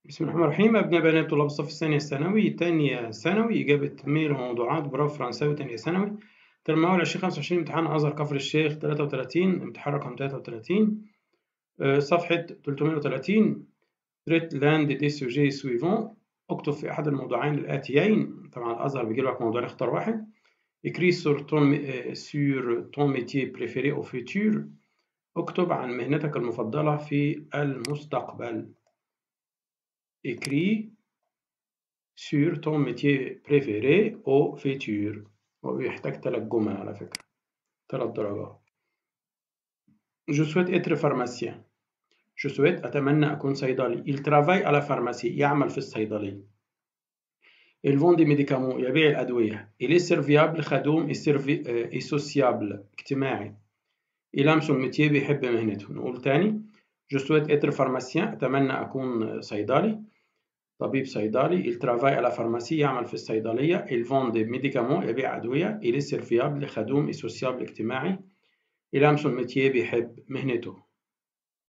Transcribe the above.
بسم الله الرحمن الرحيم. أبناء بنات طلاب الصف الثاني الثانوي تانية ثانوي، إجابة ميل وموضوعات برافو فرنساوي تانية ثانوي ترم أول 2025. امتحان أزهر كفر الشيخ 33، امتحان رقم 33 صفحة 330. تريت لاند دي سوجي سويفون، اكتب في أحد الموضوعين الآتيين. طبعا الأزهر بيجي لك موضوعين، اختار واحد. écris sur ton métier préféré au futur، اكتب عن مهنتك المفضلة في المستقبل. écris sur ton métier préféré au futur. وبيحتاج 3 جمل على فكرة، 3 درجات. Je souhaite être pharmacien. Je souhaite أتمنى أكون صيدلي. Il travaille à la pharmacie يعمل في الصيدلية. Il vend des médicaments يبيع الأدوية. Il est serviable خدوم et sociable اجتماعي. Il aime son métier بيحب مهنته. نقول تاني. Je souhaite être pharmacien أتمنى أكون صيدلي، طبيب صيدلي. il travaille à la pharmacie يعمل في الصيدلية. il vend des médicaments يبيع أدوية. il est serviable خدوم et sociable اجتماعي. il aime son métier بيحب مهنته.